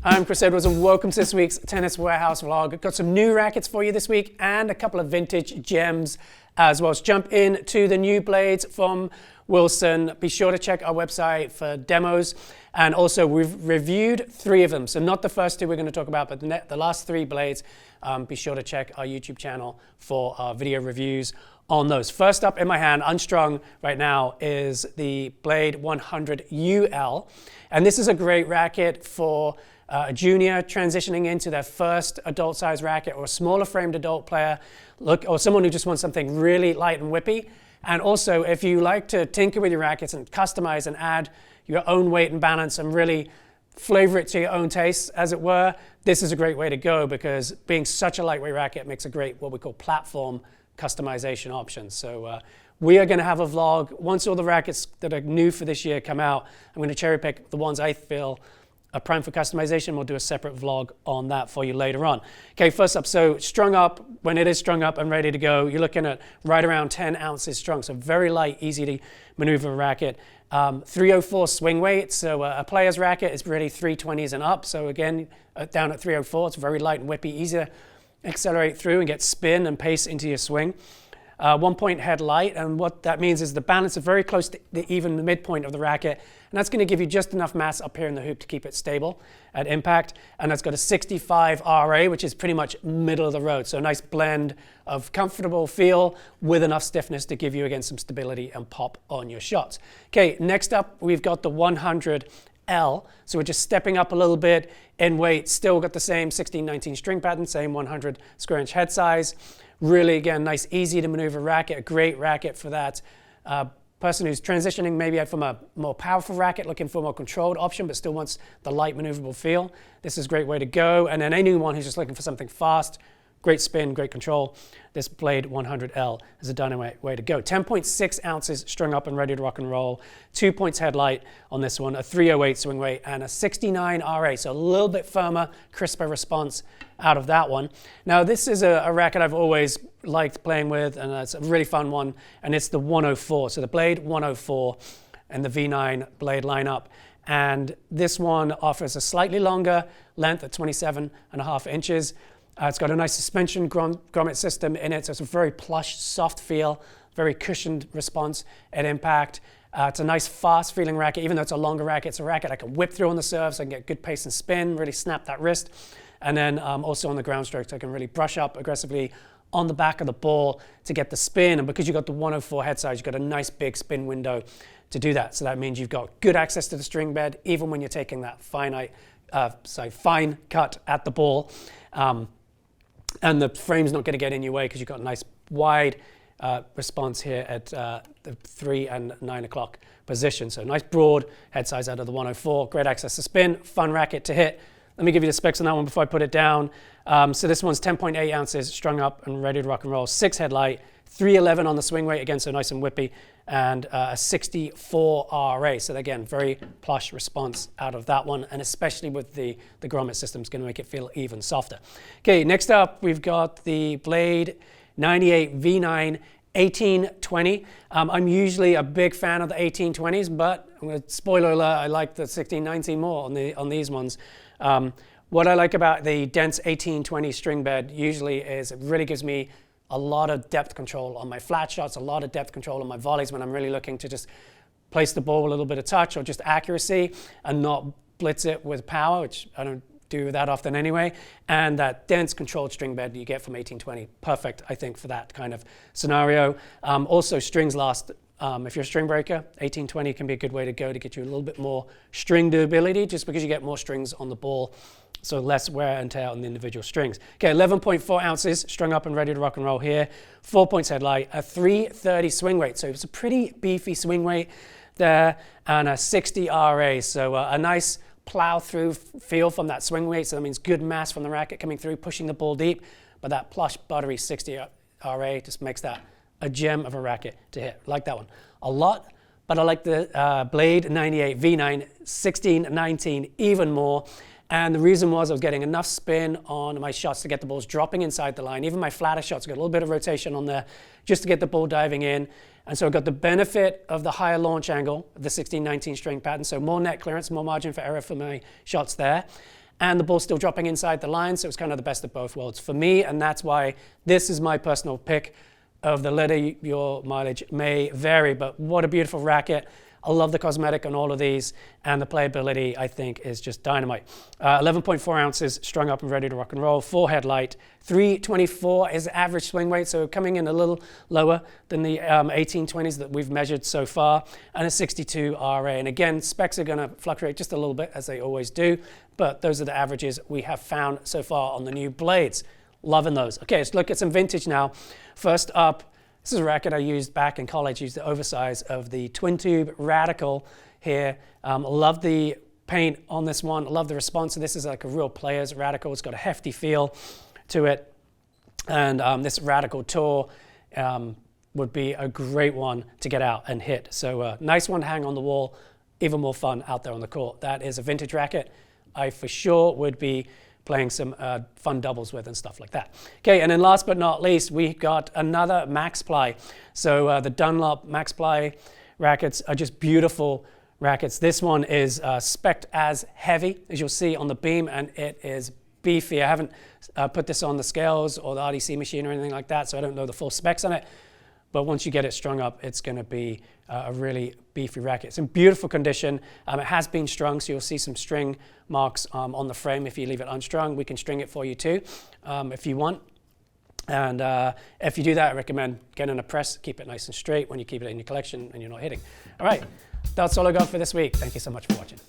I'm Chris Edwards and welcome to this week's Tennis Warehouse vlog. Got some new rackets for you this week and a couple of vintage gems as well. Let's jump into the new blades from Wilson. Be sure to check our website for demos, and also we've reviewed 3 of them. So not the first 2 we're going to talk about, but the last 3 blades. Be sure to check our YouTube channel for our video reviews on those. First up in my hand, unstrung right now, is the Blade 100 UL. And this is a great racket for a junior transitioning into their first adult size racket, or a smaller framed adult player, or someone who just wants something really light and whippy. And also, if you like to tinker with your rackets and customize and add your own weight and balance and really flavor it to your own taste, as it were, this is a great way to go, because being such a lightweight racket makes a great, what we call, platform customization option. So we are going to have a vlog once all the rackets that are new for this year come out. I'm going to cherry pick the ones I feel are prime for customization. We'll do a separate vlog on that for you later on. Okay, first up, so strung up, when it is strung up and ready to go, you're looking at right around 10 ounces strung. So very light, easy to maneuver racket. 304 swing weight, so a player's racket is really 320s and up. So again, down at 304, it's very light and whippy, easy to accelerate through and get spin and pace into your swing. 1-point head light, and what that means is the balance is very close to the midpoint of the racket, and that's going to give you just enough mass up here in the hoop to keep it stable at impact. And that's got a 65 RA, which is pretty much middle of the road, so a nice blend of comfortable feel with enough stiffness to give you, again, some stability and pop on your shots. Okay, next up we've got the 100 L, so we're just stepping up a little bit in weight. Still got the same 16-19 string pattern, same 100 square inch head size. Really, again, nice, easy to maneuver racket, a great racket for that person who's transitioning maybe from a more powerful racket, looking for a more controlled option, but still wants the light maneuverable feel. This is a great way to go. And then anyone who's just looking for something fast, great spin, great control, this Blade 100L is a dynamite way to go. 10.6 ounces strung up and ready to rock and roll. 2 points headlight on this one, a 308 swing weight, and a 69 RA, so a little bit firmer, crisper response out of that one. Now, this is a racket I've always liked playing with, and it's a really fun one, and it's the 104. So the Blade 104 and the V9 blade lineup. And this one offers a slightly longer length at 27.5 inches. It's got a nice suspension grommet system in it, so it's a very plush, soft feel, very cushioned response at impact. It's a nice, fast-feeling racket. Even though it's a longer racket, it's a racket I can whip through on the serve, so I can get good pace and spin, really snap that wrist. And then also on the ground strokes, I can really brush up aggressively on the back of the ball to get the spin. And because you've got the 104 head size, you've got a nice big spin window to do that. So that means you've got good access to the string bed, even when you're taking that fine cut at the ball. And the frame's not going to get in your way because you've got a nice wide response here at the 3 and 9 o'clock position. So nice broad head size out of the 104, great access to spin, fun racket to hit. Let me give you the specs on that one before I put it down. So this one's 10.8 ounces strung up and ready to rock and roll, 6 headlight, 311 on the swing weight, again, so nice and whippy, and a 64 RA. So again, very plush response out of that one, and especially with the grommet system, is going to make it feel even softer. Okay, next up, we've got the Blade 98 V9 1820. I'm usually a big fan of the 1820s, but spoiler alert, I like the 1619 more on these ones. What I like about the dense 1820 string bed usually is it really gives me a lot of depth control on my flat shots, a lot of depth control on my volleys when I'm really looking to just place the ball with a little bit of touch or just accuracy and not blitz it with power, which I don't do that often anyway. And that dense controlled string bed you get from 1820, perfect, I think, for that kind of scenario. Also, strings last. If you're a string breaker, 1820 can be a good way to go to get you a little bit more string durability, just because you get more strings on the ball, so less wear and tear on the individual strings. Okay, 11.4 ounces strung up and ready to rock and roll here. 4 points headlight, a 330 swing weight, so it's a pretty beefy swing weight there, and a 60 RA, so a nice plow through feel from that swing weight. So that means good mass from the racket coming through, pushing the ball deep, but that plush, buttery 60 RA just makes that a gem of a racket to hit. I like that one a lot, but I like the Blade 98 V9 1619 even more. And the reason was I was getting enough spin on my shots to get the balls dropping inside the line. Even my flatter shots got a little bit of rotation on there just to get the ball diving in. And so I got the benefit of the higher launch angle of the 16-19 string pattern. So more net clearance, more margin for error for my shots there. and the ball's still dropping inside the line, so it's kind of the best of both worlds for me, and that's why this is my personal pick of the leather. Your mileage may vary, but what a beautiful racket. I love the cosmetic on all of these, and the playability, I think, is just dynamite. 11.4 ounces, strung up and ready to rock and roll, 4-head light, 324 is average swing weight, so coming in a little lower than the 1820s that we've measured so far, and a 62 RA. And again, specs are going to fluctuate just a little bit, as they always do, but those are the averages we have found so far on the new blades. Loving those. Okay, let's look at some vintage now. First up, this is a racket I used back in college. Used the oversize of the twin tube Radical here. Love the paint on this one. Love the response. So this is like a real player's Radical. It's got a hefty feel to it. And this Radical Tour would be a great one to get out and hit. So nice one to hang on the wall. Even more fun out there on the court. That is a vintage racket. I for sure would be playing some fun doubles with and stuff like that. Okay, and then last but not least, we got another Maxply. So the Dunlop Maxply rackets are just beautiful rackets. This one is spec'd as heavy, as you'll see on the beam, and it is beefy. I haven't put this on the scales or the RDC machine or anything like that, so I don't know the full specs on it. But once you get it strung up, it's going to be a really beefy racket. It's in beautiful condition. It has been strung, so you'll see some string marks on the frame. If you leave it unstrung, we can string it for you too, if you want. And if you do that, I recommend getting a press. Keep it nice and straight when you keep it in your collection and you're not hitting. All right, that's all I got for this week. Thank you so much for watching.